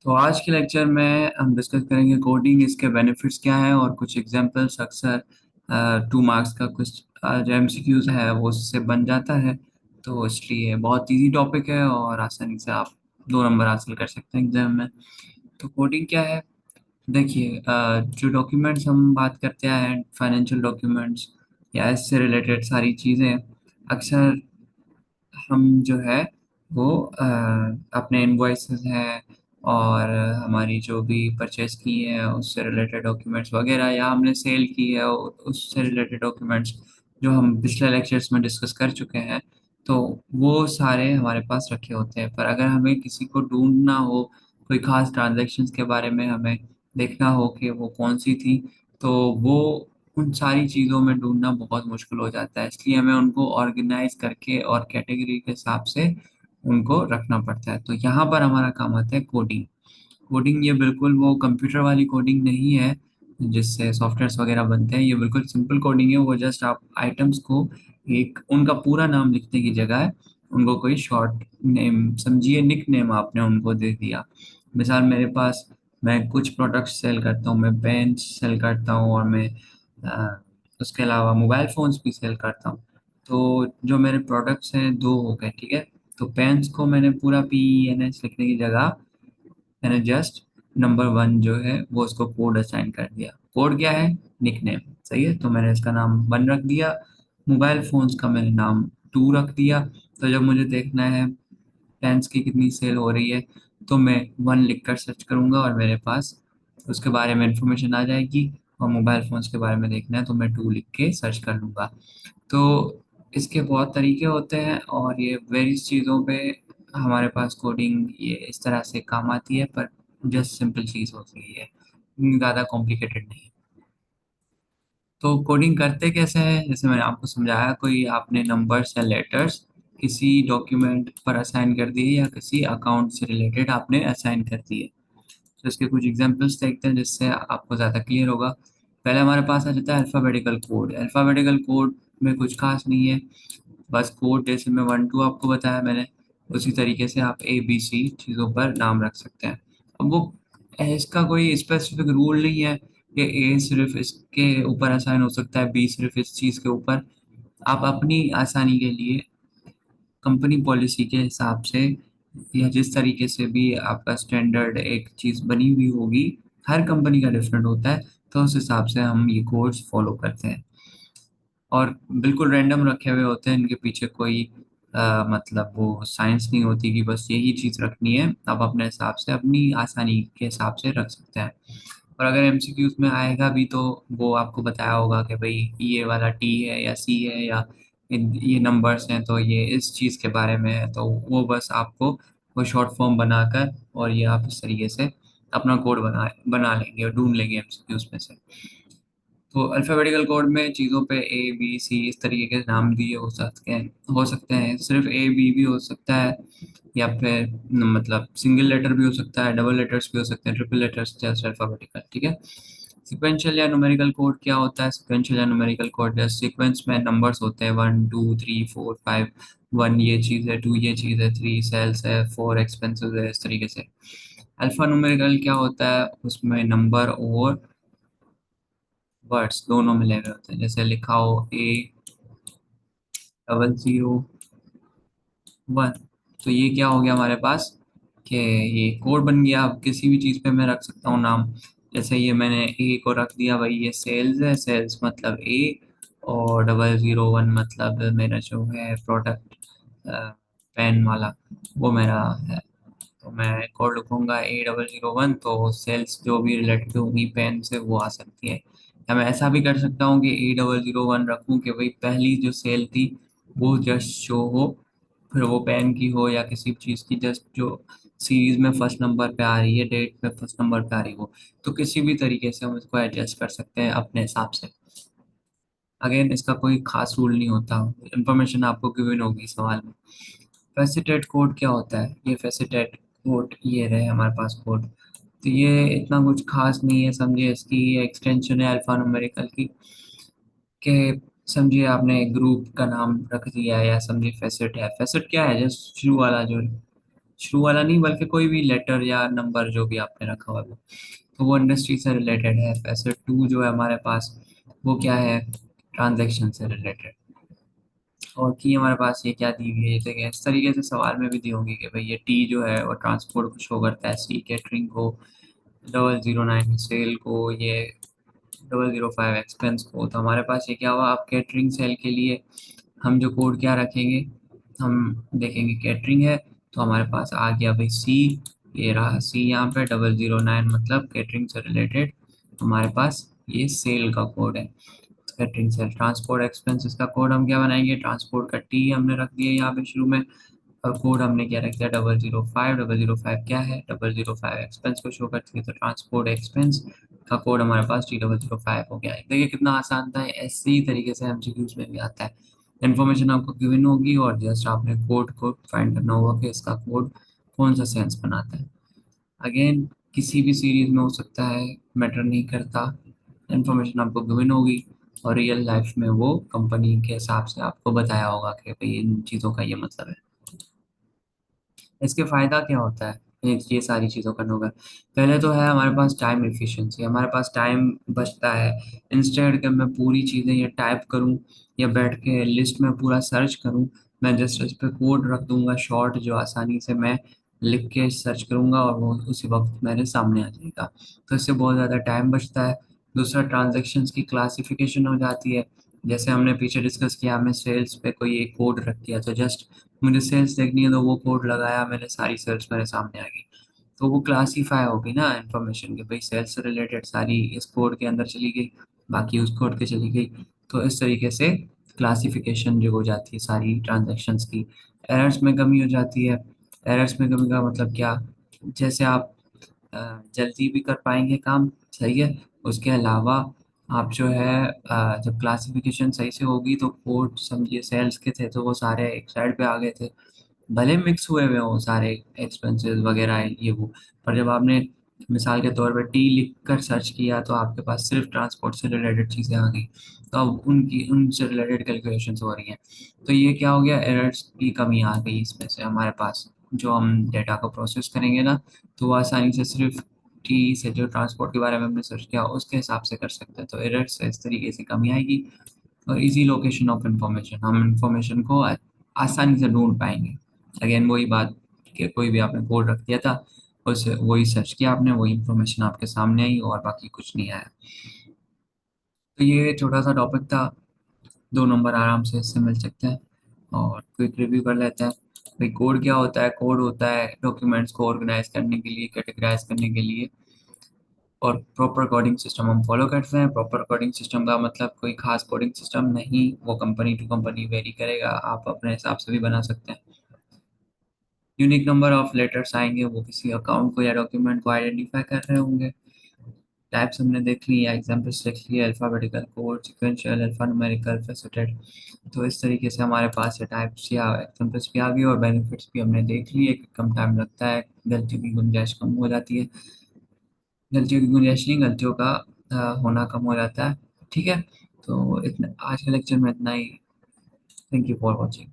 तो आज के लेक्चर में हम डिस्कस करेंगे कोडिंग, इसके बेनिफिट्स क्या हैं और कुछ एग्जांपल्स। अक्सर 2 मार्क्स का कुछ जो एमसीक्यूज है वो उससे बन जाता है। तो इसलिए बहुत इजी टॉपिक है और आसानी से आप 2 नंबर हासिल कर सकते हैं एग्जाम में। तो कोडिंग क्या है? देखिए, जो डॉक्यूमेंट्स हम बात करते हैं, फाइनेंशियल डॉक्यूमेंट्स या इससे रिलेटेड सारी चीज़ें, अक्सर हम जो है वो अपने इनवॉइसेस हैं और हमारी जो भी परचेज की है उससे रिलेटेड डॉक्यूमेंट्स वगैरह, या हमने सेल की है उससे रिलेटेड डॉक्यूमेंट्स जो हम पिछले लेक्चर्स में डिस्कस कर चुके हैं, तो वो सारे हमारे पास रखे होते हैं। पर अगर हमें किसी को ढूंढना हो, कोई खास ट्रांजैक्शंस के बारे में हमें देखना हो कि वो कौन सी थी, तो वो उन सारी चीज़ों में ढूँढना बहुत मुश्किल हो जाता है। इसलिए हमें उनको ऑर्गेनाइज़ करके और कैटेगरी के हिसाब से उनको रखना पड़ता है। तो यहाँ पर हमारा काम आता है कोडिंग। कोडिंग ये बिल्कुल वो कंप्यूटर वाली कोडिंग नहीं है, जिससे सॉफ्टवेयर्स वगैरह बनते हैं। ये बिल्कुल सिंपल कोडिंग है। वो जस्ट आप आइटम्स को एक उनका पूरा नाम लिखने की जगह उनको कोई शॉर्ट नेम, समझिए निक नेम, आपने उनको दे दिया। मिसाल मेरे पास, मैं कुछ प्रोडक्ट्स सेल करता हूँ, मैं पेन्स सेल करता हूँ और मैं उसके अलावा मोबाइल फ़ोन्स भी सेल करता हूँ। तो जो मेरे प्रोडक्ट्स हैं 2 हो गए, ठीक है? तो पेन्स को मैंने पूरा PENS लिखने की जगह मैंने जस्ट नंबर 1 जो है वो उसको कोड असाइन कर दिया। कोड क्या है? निकनेम। सही है, तो मैंने इसका नाम 1 रख दिया। मोबाइल फोन्स का मैंने नाम 2 रख दिया। तो जब मुझे देखना है पेन्स की कितनी सेल हो रही है, तो मैं 1 लिखकर सर्च करूंगा और मेरे पास उसके बारे में इंफॉर्मेशन आ जाएगी। और मोबाइल फोन्स के बारे में देखना है तो मैं 2 लिख के सर्च कर लूंगा। तो इसके बहुत तरीके होते हैं और ये वेरियस चीज़ों पे हमारे पास कोडिंग ये इस तरह से काम आती है, पर जस्ट सिंपल चीज़ होती है, ज़्यादा कॉम्प्लिकेटेड नहीं। तो कोडिंग करते कैसे हैं? जैसे मैंने आपको समझाया, कोई आपने नंबर्स या लेटर्स किसी डॉक्यूमेंट पर असाइन कर दिए या किसी अकाउंट से रिलेटेड आपने असाइन कर दिए। तो इसके कुछ एग्जांपल्स देखते हैं जिससे आपको ज़्यादा क्लियर होगा। पहले हमारे पास आ जाता है अल्फ़ाबेटिकल कोड। अल्फ़ाबेटिकल कोड में कुछ खास नहीं है, बस कोड जैसे मैं 1-2 आपको बताया मैंने, उसी तरीके से आप ABC चीज़ों पर नाम रख सकते हैं। अब वो इसका कोई स्पेसिफिक रूल नहीं है कि A सिर्फ़ इसके ऊपर असाइन हो सकता है, B सिर्फ़ इस चीज़ के ऊपर। आप अपनी आसानी के लिए कंपनी पॉलिसी के हिसाब से या जिस तरीके से भी आपका स्टैंडर्ड एक चीज़ बनी हुई होगी, हर कंपनी का डिफरेंट होता है, तो उस हिसाब से हम ये कोड्स फ़ॉलो करते हैं। और बिल्कुल रैंडम रखे हुए होते हैं, इनके पीछे कोई मतलब वो साइंस नहीं होती कि बस यही चीज़ रखनी है। आप अपने हिसाब से, अपनी आसानी के हिसाब से रख सकते हैं। और अगर एमसीक्यूज़ में आएगा भी तो वो आपको बताया होगा कि भई ये वाला टी है या सी है या ये नंबर्स हैं तो ये इस चीज़ के बारे में है। तो वो बस आपको वो शॉर्ट फॉर्म बनाकर और ये आप इस तरीके से अपना कोड बना लेंगे और ढूँढ लेंगे एमसीक्यूज़ में से। तो अल्फ़ाबेटिकल कोड में चीज़ों पे A, B, C इस तरीके के नाम दिए हो सकते हैं। सिर्फ़ A, B भी हो सकता है, या फिर मतलब सिंगल लेटर भी हो सकता है, डबल लेटर्स भी हो सकते हैं, ट्रिपल लेटर्स जैसे अल्फ़ाबेटिकल, ठीक है? सीक्वेंशियल या न्यूमेरिकल कोड क्या होता है? सीक्वेंशियल या न्यूमेरिकल कोड जैसे सीक्वेंस में नंबर्स होते हैं 1, 2, 3, 4, 5। 1 ये चीज़ है, 2 ये चीज़ है, 3 सेल्स है, 4 एक्सपेंसेस है, इस तरीके से। अल्फ़ा न्यूमेरिकल क्या होता है? उसमें नंबर और वर्ड्स दोनों मिले हुए होते हैं। जैसे लिखा हो A00 1, तो ये क्या हो गया हमारे पास कि ये कोड बन गया। अब किसी भी चीज़ पे मैं रख सकता हूँ नाम। जैसे ये मैंने ए को रख दिया, भाई ये सेल्स है, सेल्स मतलब A, और 001 मतलब मेरा जो है प्रोडक्ट पेन वाला, वो मेरा है। तो मैं कोड लिखूंगा A001, तो सेल्स जो भी रिलेटेड होंगी पेन से वो आ सकती है। या मैं ऐसा भी कर सकता हूँ कि A001 रखूँ कि भाई पहली जो सेल थी वो जस्ट शो हो, फिर वो पेन की हो या किसी भी चीज़ की, जस्ट जो सीरीज में फर्स्ट नंबर पे आ रही है, डेट पे फर्स्ट नंबर पे आ रही हो। तो किसी भी तरीके से हम इसको एडजस्ट कर सकते हैं अपने हिसाब से। अगेन इसका कोई खास रूल नहीं होता, इंफॉर्मेशन आपको गिवन होगी सवाल में। फेसिटेट कोड क्या होता है? ये फेसिटेट कोड ये रहे हमारे पास कोड। तो ये इतना कुछ खास नहीं है, समझिए इसकी एक्सटेंशन है अल्फा न्यूमेरिकल की, कि समझिए आपने ग्रुप का नाम रख दिया, या समझिए फेसिट है। फेसिट क्या है? जस्ट शुरू वाला जो शुरू वाला नहीं, बल्कि कोई भी लेटर या नंबर जो भी आपने रखा हुआ है, तो वो इंडस्ट्री से रिलेटेड है। वैसे टू जो है हमारे पास, वो क्या है, ट्रांजैक्शन से रिलेटेड। और की हमारे पास ये क्या दी हुई है, देखिए इस तरीके से सवाल में भी दी होंगी कि भाई ये टी जो है वो ट्रांसपोर्ट को शो करता है, सी कैटरिंग को, 009 सेल को, ये 005 एक्सपेंस को। तो हमारे पास ये क्या हुआ, अब कैटरिंग सेल के लिए हम जो कोड क्या रखेंगे, हम देखेंगे कैटरिंग है, तो हमारे पास आ गया भाई सी, ये रहा सी यहाँ पे, 009 मतलब कैटरिंग से रिलेटेड हमारे पास ये सेल का कोड है। कैटरिंग सेल ट्रांसपोर्ट एक्सपेंसेस का कोड हम क्या बनाएंगे, ट्रांसपोर्ट का टी हमने रख दिया यहाँ पे शुरू में, और कोड हमने क्या रख दिया, 005। 005 क्या है, 005 एक्सपेंस को शो करती है, तो ट्रांसपोर्ट एक्सपेंस का कोड हमारे पास T005 हो गया है। देखिए कितना आसान था, ऐसे ही तरीके से एमसीक्यूज में भी आता है। इन्फॉर्मेशन आपको गिवन होगी और जस्ट आपने कोड को फाइंड करना होगा कि इसका कोड कौन सा सेंस बनाता है। अगेन किसी भी सीरीज में हो सकता है, मैटर नहीं करता, इन्फॉर्मेशन आपको गिवन होगी और रियल लाइफ में वो कंपनी के हिसाब से आपको बताया होगा कि भाई इन चीज़ों का ये मतलब है। इसके फ़ायदा क्या होता है ये सारी चीज़ों करने का, पहले तो है हमारे पास टाइम एफिशिएंसी, हमारे पास टाइम बचता है। इंस्टेड कि मैं पूरी चीज़ें ये टाइप करूं या बैठ के लिस्ट में पूरा सर्च करूं, मैं जस्ट इस पे कोड रख दूंगा शॉर्ट, जो आसानी से मैं लिख के सर्च करूंगा और वो उसी वक्त मेरे सामने आ जाएगा। तो इससे बहुत ज़्यादा टाइम बचता है। दूसरा, ट्रांजेक्शन्स की क्लासिफिकेशन हो जाती है। जैसे हमने पीछे डिस्कस किया, हमने सेल्स पे कोई एक कोड रख दिया, तो जस्ट मुझे सेल्स देखनी है तो वो कोड लगाया मैंने, सारी सेल्स मेरे सामने आ गई। तो वो क्लासीफाई होगी ना इन्फॉर्मेशन, कि भाई सेल्स से रिलेटेड सारी इस कोड के अंदर चली गई, बाकी उस कोड के चली गई। तो इस तरीके से क्लासिफिकेशन जो हो जाती है सारी ट्रांजैक्शंस की। एरर्स में कमी हो जाती है। एरर्स में कमी का मतलब क्या, जैसे आप जल्दी भी कर पाएंगे काम, सही है। उसके अलावा आप जो है जब क्लासिफिकेशन सही से होगी तो कोड समझिए सेल्स के थे तो वो सारे एक साइड पे आ गए थे, भले मिक्स हुए हुए हों सारे एक्सपेंसेस वगैरह ये वो, पर जब आपने मिसाल के तौर पे टी लिख कर सर्च किया तो आपके पास सिर्फ ट्रांसपोर्ट से रिलेटेड चीज़ें आ गई, तो अब उनकी उनसे रिलेटेड कैलकुलेशंस हो रही हैं। तो ये क्या हो गया, एरर्स की कमी आ गई इसमें से हमारे पास। जो हम डेटा को प्रोसेस करेंगे ना, तो वो आसानी से सिर्फ टी से जो ट्रांसपोर्ट के बारे में हमने सर्च किया उसके हिसाब से कर सकते हैं। तो एरर्स से इस तरीके से कमी आएगी। और इजी लोकेशन ऑफ इंफॉर्मेशन, हम इंफॉर्मेशन को आसानी से ढूंढ पाएंगे। अगेन वही बात कि कोई भी आपने कोड रख दिया था, उस वही सर्च किया आपने, वही इंफॉर्मेशन आपके सामने आई और बाकी कुछ नहीं आया। तो ये छोटा सा टॉपिक था, 2 नंबर आराम से इससे मिल सकते हैं। और क्विक रिव्यू कर लेते हैं। भाई कोड क्या होता है, कोड होता है डॉक्यूमेंट्स को ऑर्गेनाइज करने के लिए, कैटेगराइज करने के लिए, और प्रॉपर कोडिंग सिस्टम हम फॉलो करते हैं। प्रॉपर कोडिंग सिस्टम का मतलब कोई खास कोडिंग सिस्टम नहीं, वो कंपनी टू कंपनी वेरी करेगा, आप अपने हिसाब से भी बना सकते हैं। यूनिक नंबर ऑफ लेटर्स आएंगे, वो किसी अकाउंट को या डॉक्यूमेंट को आइडेंटिफाई कर रहे होंगे। टाइप्स हमने देख ली या एग्जाम्पल्स देख लिए, अल्फाबेटिकल कोड, सिक्वेंशियल, अल्फान्यूमेरिकल, फेसेटेड। तो इस तरीके से हमारे पास ये टाइप्स या एग्जाम्पल्स भी आ गए और बेनिफिट्स भी हमने देख लिए। कम टाइम लगता है, गलती की गुंजाइश कम हो जाती है, गलतियों की गुंजाइश नहीं, गलतियों का होना कम हो जाता है। ठीक है, तो इतना आज के लेक्चर में इतना ही। Thank you for watching.